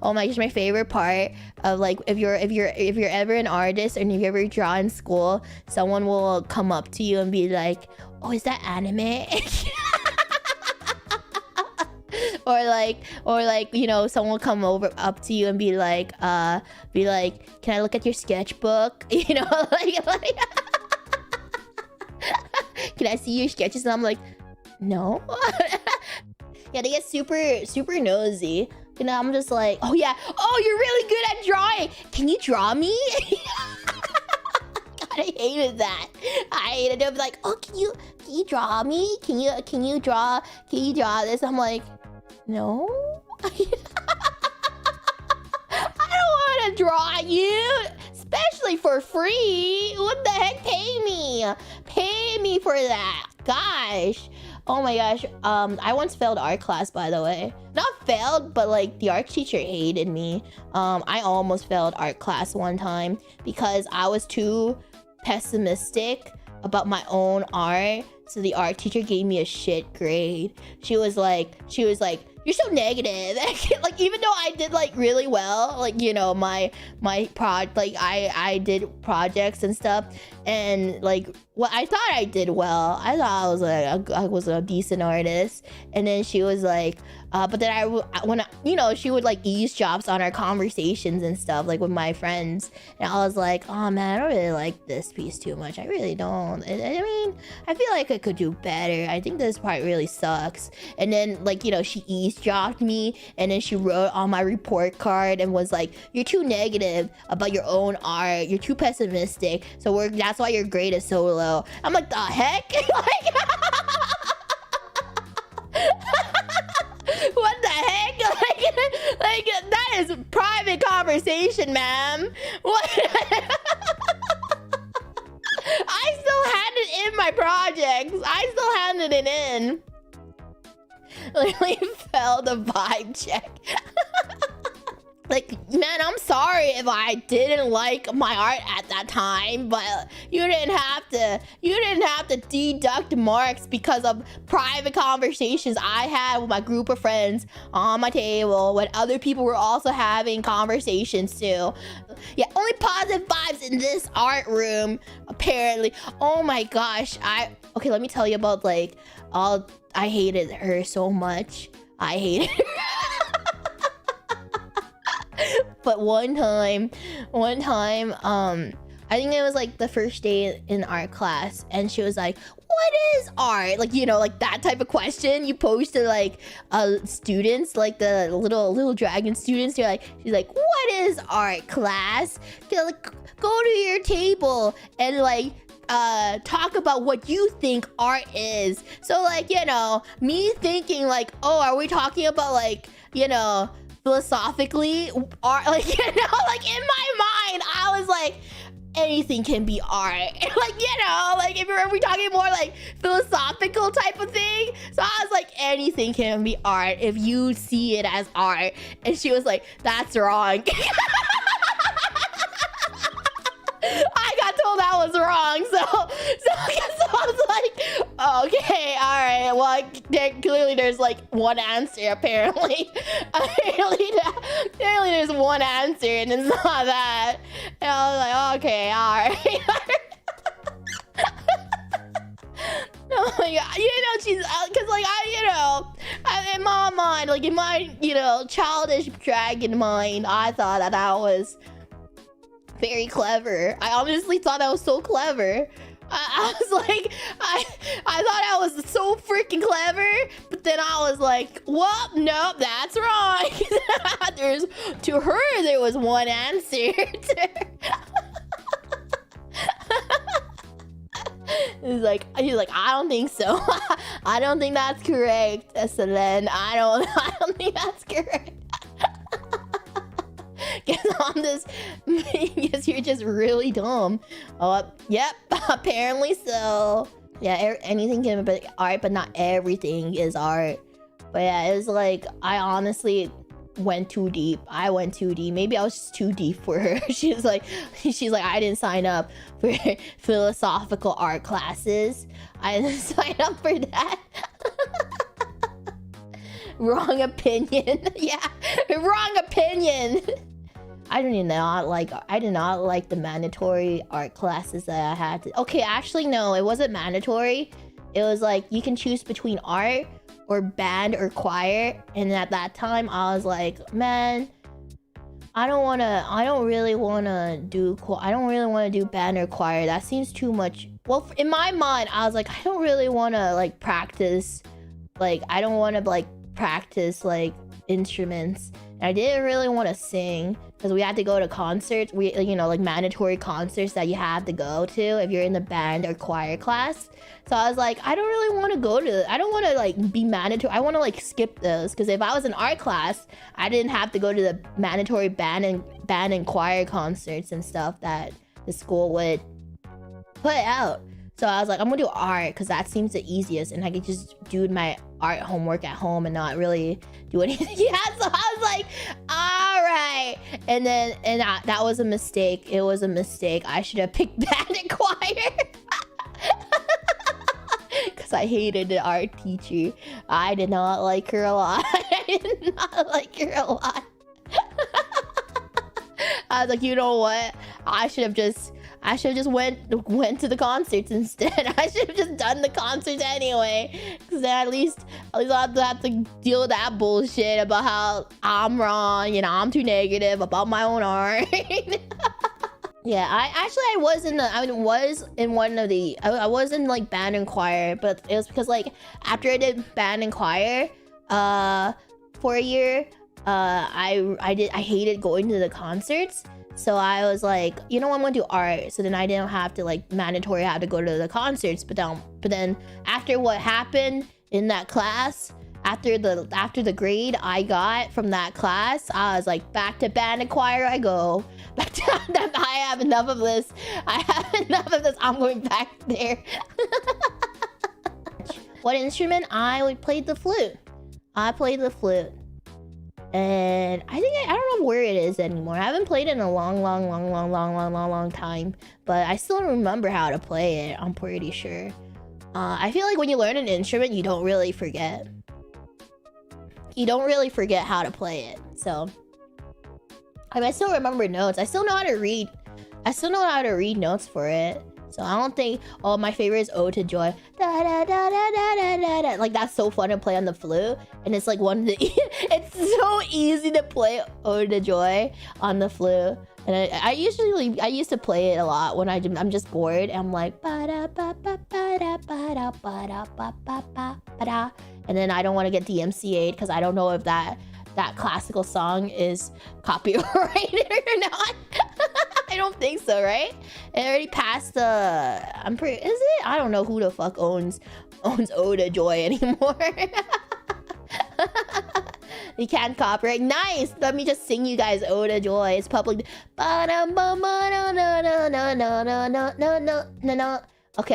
Oh my gosh, my favorite part of like if you're ever an artist and if you ever draw in school, someone will come up to you and be like, "Oh, is that anime?" or like you know, someone will come up to you and be like, "Can I look at your sketchbook?" You know, like "Can I see your sketches?" And I'm like, "No." Yeah, they get super nosy. You know, I'm just like, "Oh yeah, oh, you're really good at drawing. Can you draw me?" God, I hated that. I hated it. I'd be like, "Oh, can you draw me? Can you draw this?" I'm like, "No." I don't want to draw you, especially for free. What the heck? Pay me for that. Gosh. Oh my gosh. I once failed art class, by the way. Not failed, but like the art teacher hated me. I almost failed art class one time because I was too pessimistic about my own art. So the art teacher gave me a shit grade. She was like, "You're so negative." Like, even though I did like really well, like, you know, my like I did projects and stuff, and like, well, I thought I did well. I thought I was a decent artist. And then she was like, but then when you know, she would like eavesdrop on our conversations and stuff, like with my friends, and I was like, "Oh man, I don't really like this piece too much. I really don't. I mean, I feel like I could do better. I think this part really sucks." And then, like, you know, she eavesdropped me, and then she wrote on my report card and was like, "You're too negative about your own art. You're too pessimistic. So that's why your grade is so low." I'm like, "The heck?" Like, what the heck? Like that is private conversation, ma'am. What? I still handed in my projects. I still handed it in. Literally failed the vibe check. Like, man, I'm sorry if I didn't like my art at that time, but you didn't have to deduct marks because of private conversations I had with my group of friends on my table when other people were also having conversations too. Yeah, only positive vibes in this art room, apparently. Oh my gosh. Okay, let me tell you about like I hated her so much. I hated her. But one time, I think it was like the first day in art class, and she was like, "What is art?" Like, you know, like that type of question you pose to like students, like the little dragon students. She's like, "What is art, class? Go to your table and like talk about what you think art is." So like, you know, me thinking like, "Oh, are we talking about like, you know, philosophically art?" Like, you know, like in my mind I was like, anything can be art. Like, you know, like if we're talking more like philosophical type of thing. So I was like, anything can be art if you see it as art. And she was like, "That's wrong." I got told that was wrong, so I was like, "Okay, all right. Well, clearly there's like one answer. Apparently, apparently there's one answer, and it's not that." And I was like, "Okay, all right." No, like, you know, she's because like in my mind, like in my, you know, childish dragon mind, I thought that was very clever. I honestly thought I was so clever. I was like, I thought I was so freaking clever, but then I was like, "Well, nope, that's wrong." To her, there was one answer. He's like, "I don't think so. I don't think that's correct, Selen. I don't think that's correct." Guess you're just really dumb. Oh, yep, apparently so. Yeah, anything can be art, but not everything is art. But yeah, it was like, I honestly went too deep. I went too deep. Maybe I was just too deep for her. She's like, "I didn't sign up for philosophical art classes. I didn't sign up for that." Wrong opinion. Yeah, wrong opinion. I did not like the mandatory art classes that I had to. Okay, actually no, it wasn't mandatory. It was like you can choose between art or band or choir, and at that time I was like, man, I don't really wanna do band or choir. That seems too much. Well, in my mind, I was like, I don't really wanna like practice, like I don't wanna like practice like instruments. And I didn't really want to sing because we had to go to concerts. You know, like mandatory concerts that you have to go to if you're in the band or choir class. So I was like, I don't really want to go to. I don't want to like be mandatory. I want to like skip those because if I was in art class, I didn't have to go to the mandatory band and choir concerts and stuff that the school would put out. So I was like, I'm gonna do art because that seems the easiest, and I could just do my art homework at home and not really do anything. Yeah, so I was like, all right. And then that was a mistake. It was a mistake. I should have picked band and choir. Because I hated the art teacher. I did not like her a lot. I did not like her a lot. I was like, you know what? I should have just went to the concerts instead. I should have just done the concerts anyway. Cause then at least I don't have to deal with that bullshit about how I'm wrong, you know, I'm too negative about my own art. Yeah, I was in like band and choir, but it was because like after I did band and choir for a year, I hated going to the concerts. So I was like, you know, I'm gonna do art. So then I didn't have to like mandatory have to go to the concerts. But then after what happened in that class, after the grade I got from that class, I was like, back to band and choir I go. Back to I have enough of this. I have enough of this. I'm going back there. What instrument? I played the flute. I played the flute. And I don't know where it is anymore. I haven't played it in a long time. But I still remember how to play it, I'm pretty sure. I feel like when you learn an instrument, you don't really forget. You don't really forget how to play it. So I mean, I still remember notes. I still know how to read. I still know how to read notes for it. So I don't think, oh, my favorite is Ode to Joy. Da, da, da, da, da, da, da, da. Like, that's so fun to play on the flute. And it's like one of the, it's so easy to play Ode to Joy on the flute. And I used to play it a lot when I'm just bored. And I'm like, ba da ba ba ba da ba da ba da ba ba ba ba da. And then I don't want to get DMCA'd because I don't know if that classical song is copyrighted or not. I don't think so, right? It already passed the... is it? I don't know who the fuck owns Ode to Joy anymore. You can't copyright. Nice! Let me just sing you guys Ode to Joy. It's public... Okay,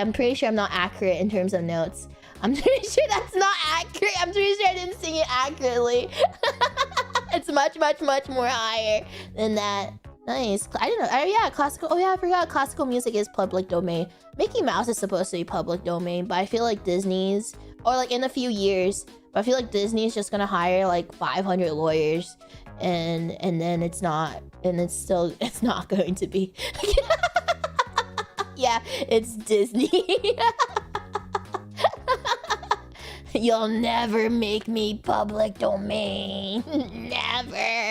I'm pretty sure I'm not accurate in terms of notes. I'm pretty sure that's not accurate. I'm pretty sure I didn't sing it accurately. It's much more higher than that. Nice. I didn't know. Yeah, classical. Oh yeah, I forgot. Classical music is public domain. Mickey Mouse is supposed to be public domain, but I feel like Disney's, or like in a few years, but I feel like Disney's just gonna hire like 500 lawyers, and then it's not going to be. Yeah, it's Disney. You'll never make me public domain. Never.